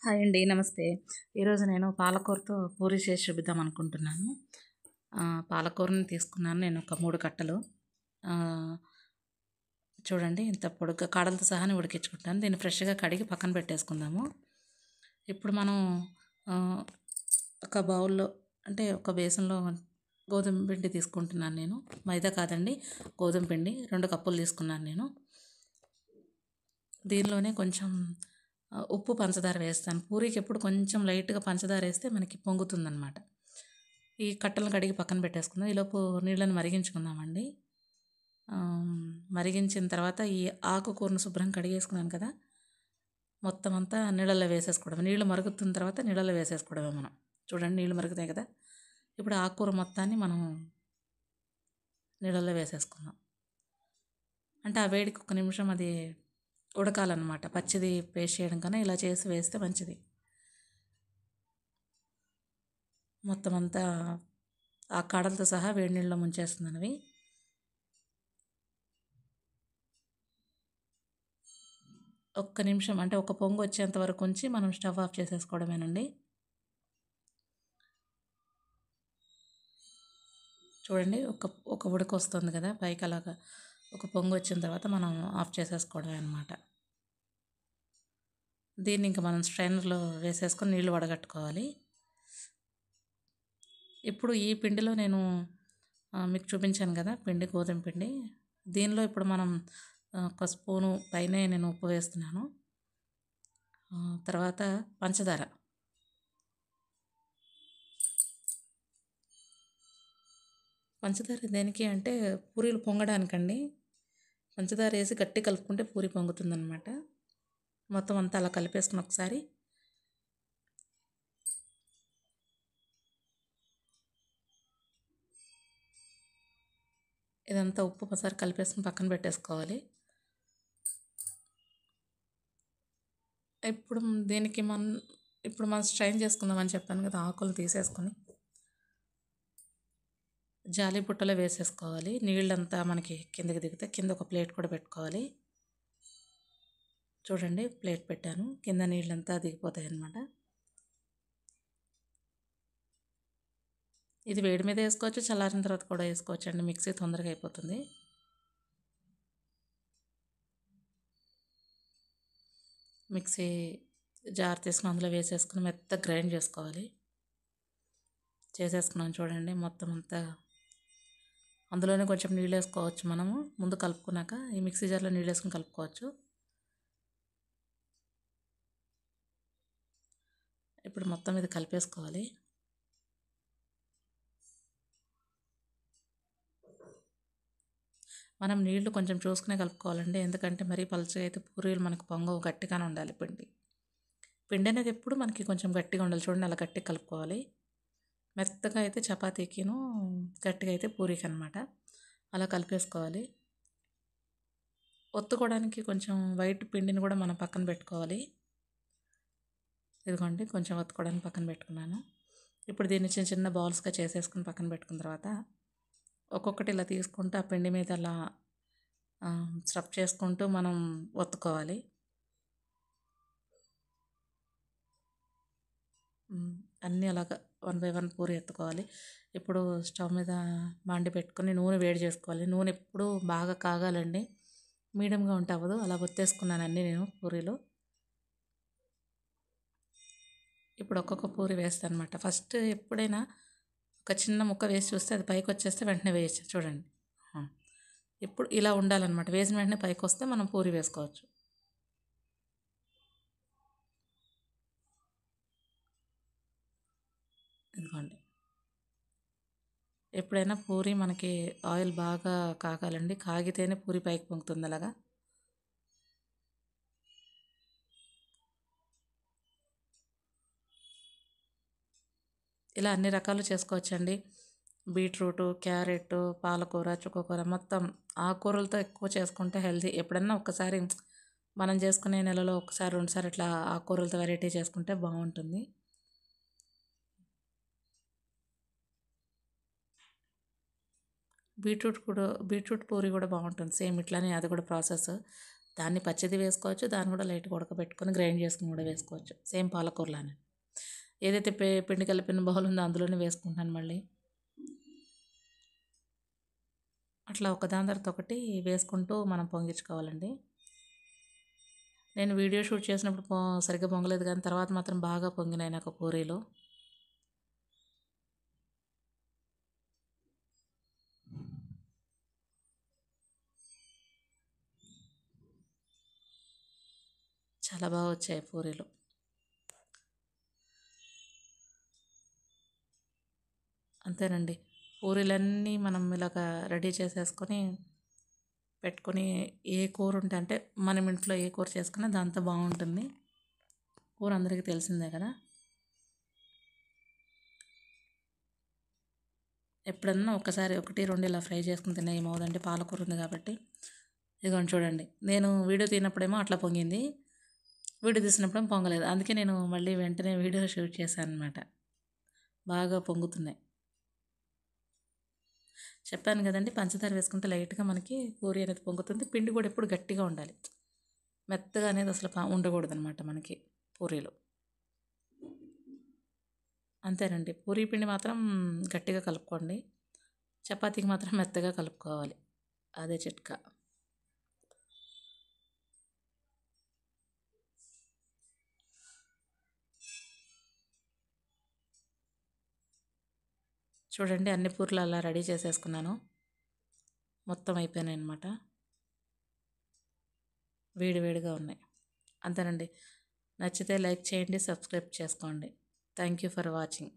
Hi అండి. నమస్తే. ఈరోజు నేను పాలకూరతో పూరి చేసి చూపిద్దాం అనుకుంటున్నాను. పాలకూరని తీసుకున్నాను నేను ఒక 3 కట్టలు. ఆహ్, చూడండి ఇంత పొడుగ్గా కాడలతో సహానే ఉడికించుకుంటాను. దీన్ని ఫ్రెష్‌గా కడిగి పక్కన పెట్టేసుకుందాము. ఇప్పుడు మనం ఆహ్, ఒక బౌల్‌లో అంటే ఒక బేసన్‌లో గోధుమ పిండి తీసుకుంటున్నాను నేను. మైదా కాదండి, గోధుమ పిండి 2 కప్పులు తీసుకున్నాను నేను. దీనిలోనే కొంచెం ఉప్పు, పంచదార వేస్తాను. పూరీకి ఎప్పుడు కొంచెం లైట్‌గా పంచదార వేస్తే మనకి పొంగుతుందనమాట. ఈ కట్టలను కడిగి పక్కన పెట్టేసుకుందాం. ఈలోపు నీళ్ళని మరిగించుకుందామండి. మరిగించిన తర్వాత ఈ ఆకుకూరను శుభ్రంగా కడిగేసుకున్నాను కదా! మొత్తం అంతా నీళ్ళల్లో వేసేసుకోవడమే. నీళ్ళు మరుగుతున్న తర్వాత నీళ్ళల్లో వేసేసుకోవడమే మనం. చూడండి నీళ్ళు మరుగుతాయి కదా! ఇప్పుడు ఆకుకూర మొత్తాన్ని మనం నీళ్ళల్లో వేసేసుకుందాం. అంటే ఆ వేడికి ఒక్క నిమిషం అది ఉడకాలన్నమాట. పచ్చిది పేస్ట్ చేయడం కన్నా ఇలా చేసి వేస్తే మంచిది. మొత్తం అంతా ఆ కాడలతో సహా వేడి నీళ్ళలో ముంచేస్తున్నాను అవి. ఒక్క నిమిషం అంటే ఒక పొంగు వచ్చేంత వరకు ఉంచి మనం స్టవ్ ఆఫ్ చేసేసుకోవడమేనండి. చూడండి ఒక ఉడక వస్తుంది కదా పైకి అలాగా ఒక పొంగు వచ్చిన తర్వాత మనం ఆఫ్ చేసేసుకోవడమే అనమాట. దీన్ని ఇంకా మనం స్ట్రైనర్లో వేసేసుకొని నీళ్లు వడగట్టుకోవాలి. ఇప్పుడు ఈ పిండిలో నేను మీకు చూపించాను కదా పిండి, గోధుమ పిండి. దీనిలో ఇప్పుడు మనం ఒక స్పూను పైనే నేను ఉప్పు వేస్తున్నాను. తర్వాత పంచదార. పంచదార దేనికి అంటే పూరీలు పొంగడానికండి. పంచదార వేసి గట్టి కలుపుకుంటే పూరి పొంగుతుందనమాట. మొత్తం అంతా అలా కలిపేసుకుని ఒకసారి ఇదంతా ఉప్పు ఒకసారి కలిపేసుకుని పక్కన పెట్టేసుకోవాలి. ఇప్పుడు దీనికి ఇప్పుడు మనం స్ట్రైన్ చేసుకుందామని చెప్పాను కదా, ఆకులు తీసేసుకొని జాలి బుట్టలో వేసేసుకోవాలి. నీళ్ళంతా మనకి కిందకి దిగితే కింద ఒక ప్లేట్ కూడా పెట్టుకోవాలి. చూడండి ప్లేట్ పెట్టాను, కింద నీళ్ళంతా దిగిపోతాయి అన్నమాట. ఇది వేడి మీద వేసుకోవచ్చు, చల్లారిన తర్వాత కూడా వేసుకోవచ్చు అండి. మిక్సీ తొందరగా అయిపోతుంది. మిక్సీ జార్ తీసుకుని అందులో వేసేసుకుని మెత్తగా గ్రైండ్ చేసుకోవాలి. చేసేసుకున్నాను చూడండి మొత్తం అంతా. అందులోనే కొంచెం నీళ్ళు వేసుకోవచ్చు మనము ముందు కలుపుకున్నాక. ఈ మిక్సీ జార్లో నీళ్ళు వేసుకుని కలుపుకోవచ్చు. ఇప్పుడు మొత్తం ఇది కలిపేసుకోవాలి. మనం నీళ్లు కొంచెం చూసుకునే కలుపుకోవాలండి, ఎందుకంటే మరీ పలుచగా అయితే పూరీలు మనకు పొంగవు, గట్టిగానే ఉండాలి పిండి. పిండి అనేది ఎప్పుడు మనకి కొంచెం గట్టిగా ఉండాలి. చూడండి అలా గట్టిగా కలుపుకోవాలి. మెత్తగా అయితే చపాతీకిను, గట్టిగా అయితే పూరీకి అనమాట. అలా కలిపేసుకోవాలి. ఒత్తుకోవడానికి కొంచెం వైట్ పిండిని కూడా మనం పక్కన పెట్టుకోవాలి. ఇదిగోండి కొంచెం ఒత్తుకోవడానికి పక్కన పెట్టుకున్నాను. ఇప్పుడు దీన్ని చిన్న చిన్న బాల్స్గా చేసేసుకుని పక్కన పెట్టుకున్న తర్వాత ఒక్కొక్కటి ఇలా తీసుకుంటూ ఆ పిండి మీద అలా స్టఫ్ చేసుకుంటూ మనం ఒత్తుకోవాలి. అన్నీ అలాగా 1 బై 1 పూరి ఎత్తుకోవాలి. ఇప్పుడు స్టవ్ మీద బాండి పెట్టుకొని నూనె వేడి చేసుకోవాలి. నూనె ఎప్పుడూ బాగా కాగాలండి, మీడియంగా ఉంటే అవ్వదు. అలా ఒత్తేసుకున్నాను అన్నీ నేను పూరీలు. ఇప్పుడు ఒక్కొక్క పూరి వేస్తాను అనమాట. ఫస్ట్ ఎప్పుడైనా ఒక చిన్న ముక్క వేసి చూస్తే అది పైకి వచ్చేస్తే వెంటనే వేయచ్చు. చూడండి ఇప్పుడు ఇలా ఉండాలన్నమాట. వేసిన వెంటనే పైకి వస్తే మనం పూరి వేసుకోవచ్చు. ఇదిగోండి ఎప్పుడైనా పూరి మనకి ఆయిల్ బాగా కాగాలండి, కాగితేనే పూరి పైకి పొంగుతుంది. అలాగా ఇలా అన్ని రకాలు చేసుకోవచ్చండి. బీట్రూటు, క్యారెట్, పాలకూర, చుక్కకూర మొత్తం ఆకుకూరలతో ఎక్కువ చేసుకుంటే హెల్తీ. ఎప్పుడన్నా ఒక్కసారి మనం చేసుకునే నెలలో ఒకసారి 2 సార్లు ఇట్లా ఆకుకూరలతో వెరైటీ చేసుకుంటే బాగుంటుంది. బీట్రూట్ పూరి కూడా బాగుంటుంది. సేమ్ ఇట్లానే అది కూడా ప్రాసెస్. దాన్ని పచ్చిది వేసుకోవచ్చు, దాన్ని కూడా లైట్గా ఉడకబెట్టుకొని గ్రైండ్ చేసుకుని కూడా వేసుకోవచ్చు, సేమ్ పాలకూరలానే. ఏదైతే పిండి కలిపిన బౌల్ ఉందో అందులోనే వేసుకుంటాను మళ్ళీ. అట్లా ఒకదాని తర్వాత ఒకటి వేసుకుంటూ మనం పొంగించుకోవాలండి. నేను వీడియో షూట్ చేసినప్పుడు సరిగ్గా పొంగలేదు, కానీ తర్వాత మాత్రం బాగా పొంగినాయి నాకు పూరీలు. చాలా బాగా వచ్చాయి పూరీలు. అంతేనండి, పూరీలన్నీ మనం ఇలాగ రెడీ చేసేసుకొని పెట్టుకొని ఏ కూర ఉంటే అంటే మనం ఇంట్లో ఏ కూర చేసుకున్నా దాంతో బాగుంటుంది. కూర అందరికీ తెలిసిందే కదా. ఎప్పుడన్నా ఒకసారి 1-2 ఇలా ఫ్రై చేసుకుని తినే ఏమవుదంటే పాలకూర ఉంది కాబట్టి. ఇదిగోండి చూడండి, నేను వీడియో తీసినప్పుడేమో అట్లా పొంగింది, వీడియో తీసినప్పుడేమో పొంగలేదు. అందుకే నేను మళ్ళీ వెంటనే వీడియో షూట్ చేశాను అనమాట. బాగా పొంగుతున్నాయి. చెప్పాను కదండి, పంచదార వేసుకుంటే లైట్గా మనకి పూరి అనేది పొంగుతుంది. పిండి కూడా ఎప్పుడు గట్టిగా ఉండాలి, మెత్తగా అనేది అసలు ఉండకూడదు అనమాట మనకి పూరీలు. అంతేనండి, పూరీ పిండి మాత్రం గట్టిగా కలుపుకోండి, చపాతీకి మాత్రం మెత్తగా కలుపుకోవాలి, అదే చిట్కా. చూడండి, అన్ని పూరీలు అలా రెడీ చేసేసుకున్నాను, మొత్తం అయిపోయినాయి అనమాట, వేడివేడిగా ఉన్నాయి. అంతేనండి, నచ్చితే లైక్ చేయండి, సబ్స్క్రైబ్ చేసుకోండి. Thank you for watching.